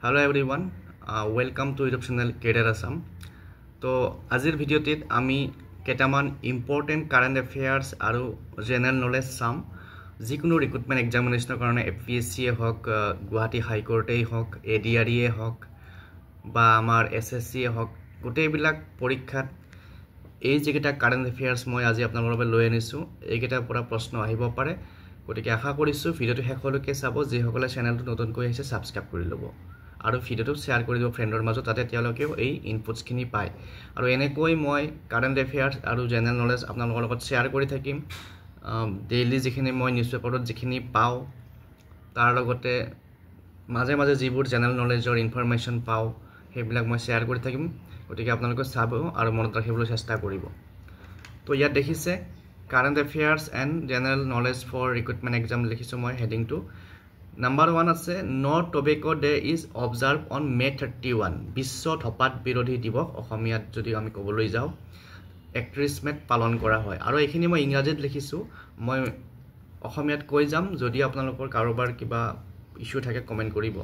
Hello everyone, welcome to YouTube channel Career Assam. তো আজিৰ ভিডিঅ'টিত আমি কেইটামান ইম্পৰ্টেণ্ট কাৰেণ্ট এফেয়াৰ্ছ আৰু জেনেৰেল নলেজ চাম যিকোনো ৰিক্ৰুটমেণ্ট এক্সামিনেশ্যনৰ কাৰণে এপিএছচিয়ে হওক গুৱাহাটী হাইকোৰ্টেই হওক এডিআৰইয়ে হওক বা আমাৰ এছএছচিয়ে হওক গোটেইবিলাক পৰীক্ষাত এই যিকেইটা কাৰেণ্ট এফেয়াৰ্ছ মই আজি আপোনালোকৰ বাবে লৈ আনিছোঁ এইকেইটাৰ পৰা প্ৰশ্ন আহিব পাৰে গতিকে আশা কৰিছোঁ ভিডিঅ'টো শেষলৈকে চাব যিসকলে চেনেলটো নতুনকৈ আহিছে ছাবস্ক্ৰাইব কৰি ল'ব আৰু ভিডিঅ'টো শ্বেয়াৰ কৰি দিব ফ্ৰেণ্ডৰ মাজত তাতে তেওঁলোকেও এই ইনপুটছখিনি পায় আৰু এনেকৈ মই কাৰেণ্ট এফেয়াৰ্ছ আৰু জেনেৰেল নলেজ আপোনালোকৰ লগত শ্বেয়াৰ কৰি থাকিম ডেইলি যিখিনি মই নিউজ পেপাৰত যিখিনি পাওঁ তাৰ লগতে মাজে মাজে যিবোৰ জেনেৰেল নলেজৰ ইনফৰমেশ্যন পাওঁ সেইবিলাক মই শ্বেয়াৰ কৰি থাকিম গতিকে আপোনালোকে চাব আৰু মনত ৰাখিবলৈ চেষ্টা কৰিব তো ইয়াত দেখিছে current affairs and general knowledge for recruitment exam লিখিছোঁ মই হেডিংটো Number 1 আছে No Tobacco Day is observed on May 31 বিশ্ব ধপাত বিৰোধী দিৱস অসমীয়াত যদি আমি ক'বলৈ যাওঁ 31 মেত পালন কৰা হয় আৰু এইখিনি মই ইংৰাজীত লিখিছোঁ মই অসমীয়াত কৈ যাম যদি আপোনালোকৰ কাৰোবাৰ কিবা ইস্যু থাকে কমেন্ট কৰিব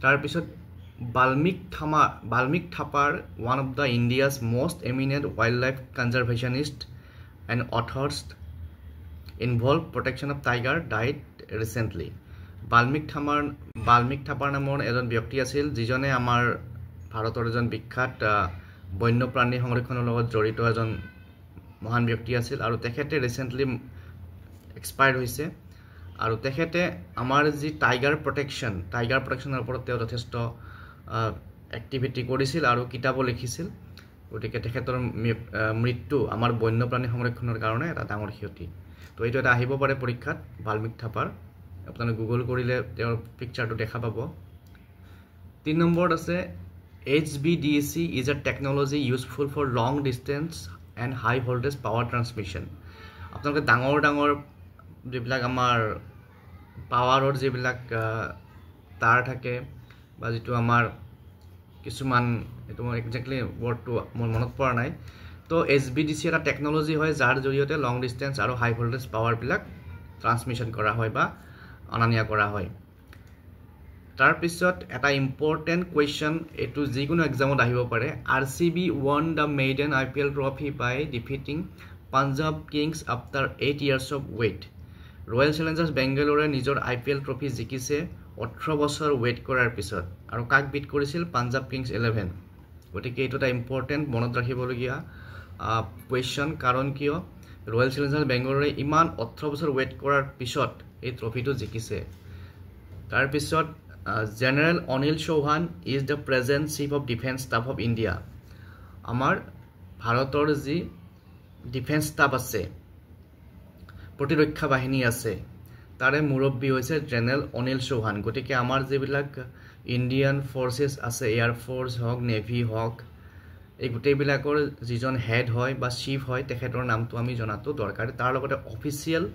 তাৰ পিছত বাল্মিক থাপাৰ one of the India's most eminent wildlife conservationists and authors involved protection of tiger died recently বাল্মিক থাপাৰ নামৰ এজন ব্যক্তি আছিল যিজনে আমাৰ ভাৰতৰ এজন বিখ্যাত বন্যপ্ৰাণী সংৰক্ষণৰ লগত জড়িত এজন মহান ব্যক্তি আছিল আৰু তেখেতে ৰিসেন্টলি এক্সপায়াৰ্ড হৈছে আৰু তেখেতে আমাৰ যি টাইগাৰ প্ৰটেকশ্যনৰ ওপৰত তেওঁ যথেষ্ট এক্টিভিটি কৰিছিল আৰু কিতাপো লিখিছিল গতিকে তেখেতৰ মৃত্যু আমাৰ বন্যপ্ৰাণী সংৰক্ষণৰ কাৰণে এটা ডাঙৰ ক্ষতি তো এইটো এটা আহিব পাৰে পৰীক্ষাত বাল্মিক থাপাৰ আপোনালোকে গুগল কৰিলে তেওঁৰ পিকচাৰটো দেখা পাব 3 নম্বৰত আছে HVDC is a technology useful for long distance and high voltage power transmission আপোনালোকে ডাঙৰ যিবিলাক আমাৰ পাৱাৰৰ যিবিলাক তাৰ থাকে বা যেটো আমাৰ কিছুমান এটো মই এক্স্যাক্টলি ওয়াৰ্ডটো মোৰ মনত পৰা নাই তো HVDC এটা টেকনলজি হয় যাৰ জৰিয়তে লং ডিসটেন্স আৰু হাই ভোল্টেজ পাৱাৰ বিলাক ট্ৰান্সমিশন কৰা হয় বা অনানিয়া কৰা হয় তাৰ পিছত এটা ইম্পৰ্টেন্ট কোৱেশ্চন এটো যিকোনো এক্সামত আহিব পাৰে RCB won the maiden IPL trophy by defeating Punjab Kings after 8 years of wait Royal Challengers Bangalore নিজৰ IPL trophy জিকিছে 18 বছৰ ওয়েট কৰাৰ পিছত আৰু কাক বিট কৰিছিল Punjab Kings 11 গতিকে এটো এটা ইম্পৰ্টেন্ট মনত ৰাখিবলগীয়া কোৱেশ্চন কাৰণ কিয় Royal Challengers Bangalore ইমান 18 বছৰ ওয়েট কৰাৰ পিছত এই ট্ৰফিটো জিকিছে তাৰ পিছত general Anil Chauhan is the present chief of defence staff of India আমাৰ ভাৰতৰ যি ডিফেন্স ষ্টাফ আছে প্ৰতিৰক্ষা বাহিনী আছে তাৰে মুৰব্বী হৈছে জেনাৰেল অনিল চৌহান গতিকে আমাৰ যিবিলাক ইণ্ডিয়ান ফৰ্চেছ আছে এয়াৰ ফৰ্চ হওক নেভি হওক এই গোটেইবিলাকৰ যিজন হেড হয় বা চিফ হয় তেখেতৰ নামটো আমি জনাটো দৰকাৰী তাৰ লগতে অফিচিয়েল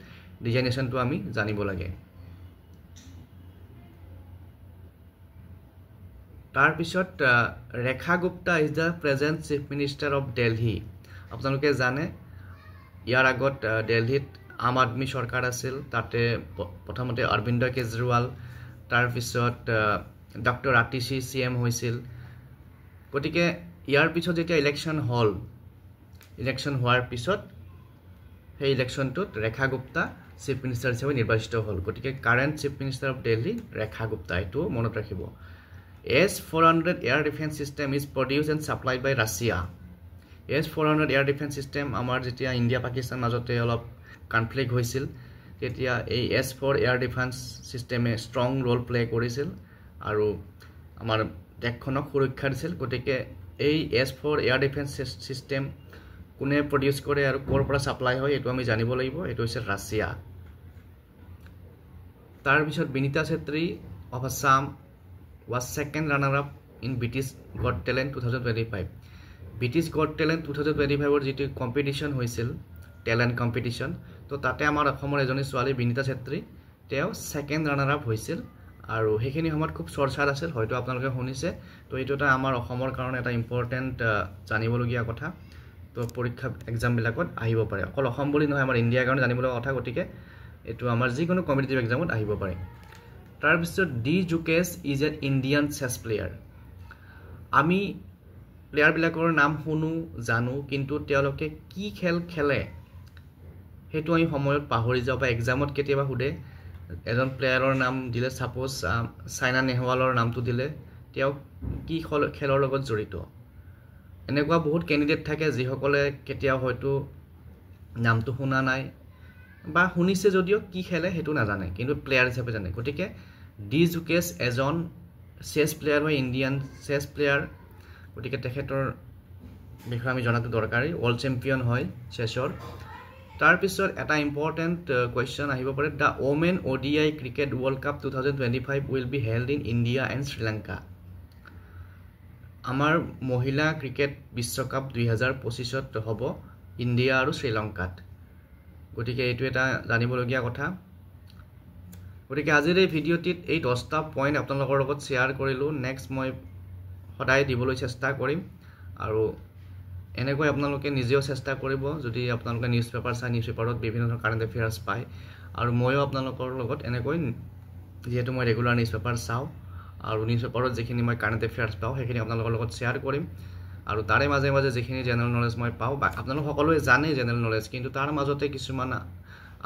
ডিজাইনেশনটো আমি জানিব লাগে তাৰ পিছত Rekha Gupta is the present chief minister of Delhi আপোনালোকে জানে ইয়াৰ আগত দিল্লীত আম আদমি সৰকাৰ আছিল তাতে প্ৰথমতে অৰবিন্দ কেজৰিৱাল তাৰ পিছত ডক্টৰ আতিশী সিএম হৈছিল গতিকে ইয়াৰ পিছত যেতিয়া ইলেকশন হোৱাৰ পিছত সেই ইলেকশনটোত ৰেখা গুপ্তা চিফ মিনিষ্টাৰ হিচাপে নিৰ্বাচিত হ'ল গতিকে current chief minister of Delhi Rekha Gupta এটো মনত ৰাখিব S-400 air defence system is produced and supplied by Russia S-400 air defence system আমাৰ যেতিয়া ইণ্ডিয়া পাকিস্তান মাজতে অলপ কনফ্লিক্ট হৈছিল তেতিয়া এই S-4 এয়াৰ ডিফেন্স সিস্টেমে ষ্ট্ৰং ৰোল প্লে কৰিছিল আৰু আমাৰ দেশখনক সুৰক্ষা দিছিল গতিকে এই S-4 এয়াৰ ডিফেন্স সিস্টেম কোনে প্ৰডিউস কৰে আৰু ক'ৰ পৰা সাপ্লাই হয় এটো আমি জানিব লাগিব এটো হৈছে ৰাছিয়া তাৰ পিছত Binita Chhetri of Assam was second runner up in British Got Talent 2025 British Got Talent 2025 ৰ যেটো কম্পিটিশন হৈছিল ট্যালেন্ট কম্পিটিশন তো তাতে আমাৰ অসমৰ এজনী ছোৱালী বিনিতা ছেত্ৰী তেওঁ সেকেন্ড ৰানাৰ আপ হৈছিল আৰু হেখিনি সময়ত খুব চৰ্চাত আছিল হয়তো আপোনালোকে শুনিছে তো এইটো এটা আমাৰ অসমৰ কাৰণে এটা ইম্পৰ্টেন্ট জানিবলগীয়া কথা তো পৰীক্ষা এক্সাম বিলাকত আহিব পাৰে অকল অসম বুলি নহয় আমাৰ ইণ্ডিয়াৰ কাৰণে জানিবলগীয়া কথা গতিকে এটো আমাৰ যিকোনো কম্পিটিটিভ এক্সামত আহিব পাৰে তাৰপিছত D Gukesh is an Indian chess player আমি প্লেয়াৰবিলাকৰ নাম শুনো জানো কিন্তু তেওঁলোকে কি খেল খেলে সেইটো আমি সময়ত পাহৰি যাওঁ বা এক্সামত কেতিয়াবা সুধে এজন প্লেয়াৰৰ নাম দিলে সাপোজ সাইনা নেহৱালৰ নামটো দিলে তেওঁ কি খেলৰ লগত জড়িত এনেকুৱা বহুত ক্যান্ডিডেট থাকে যিসকলে কেতিয়াও হয়তো নামটো শুনা নাই বা শুনিছে যদিও কি খেলে হেতু নাজানে কিন্তু প্লেয়াৰ হিচাপে জানে গতিকে ডি জুকেছ এজন চেছ প্লেয়াৰ হয় ইণ্ডিয়ান চেছ প্লেয়াৰ গতিকে তেখেতৰ বিষয়ে আমি জনাটো দৰকাৰী ওয়াৰ্ল্ড চ্যাম্পিয়ন হয় চেছৰ তাৰ পিছত এটা ইম্পৰ্টেন্ট কোৱেশ্চন আহিব পাৰে the women ODI cricket world cup 2025 will be held in India and Sri Lanka আমাৰ মহিলা ক্ৰিকেট বিশ্বকাপ 2025ত হ'ব ইণ্ডিয়া আৰু শ্ৰীলংকাত গতিকে এইটো এটা জানিবলগীয়া কথা গতিকে আজিৰ এই ভিডিঅ'টিত এই 10টা পইণ্ট আপোনালোকৰ লগত শ্বেয়াৰ কৰিলোঁ নেক্সট মই সদায় দিবলৈ চেষ্টা কৰিম আৰু এনেকৈ আপোনালোকে নিজেও চেষ্টা কৰিব যদি আপোনালোকে নিউজ পেপাৰ চাই নিউজ পেপাৰত বিভিন্ন ধৰণৰ কাৰেণ্ট এফেয়াৰ্স পায় আৰু ময়ো আপোনালোকৰ লগত এনেকৈ যেহেতু মই ৰেগুলাৰ নিউজ পেপাৰ চাওঁ আৰু নিউজ পেপাৰত যিখিনি মই কাৰেণ্ট এফেয়াৰ্স পাওঁ সেইখিনি আপোনালোকৰ লগত শ্বেয়াৰ কৰিম আৰু তাৰে মাজে মাজে যিখিনি জেনেৰেল নলেজ মই পাওঁ বা আপোনালোক সকলোৱে জানে জেনেৰেল নলেজ কিন্তু তাৰ মাজতে কিছুমান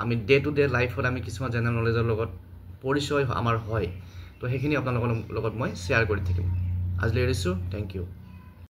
আমি ডে টু ডে লাইফত আমি কিছুমান জেনেৰেল নলেজৰ লগত পৰিচয় আমাৰ হয় তো সেইখিনি আপোনালোকৰ লগত মই শ্বেয়াৰ কৰি থাকিম আজিলৈ এৰিছোঁ থেংক ইউ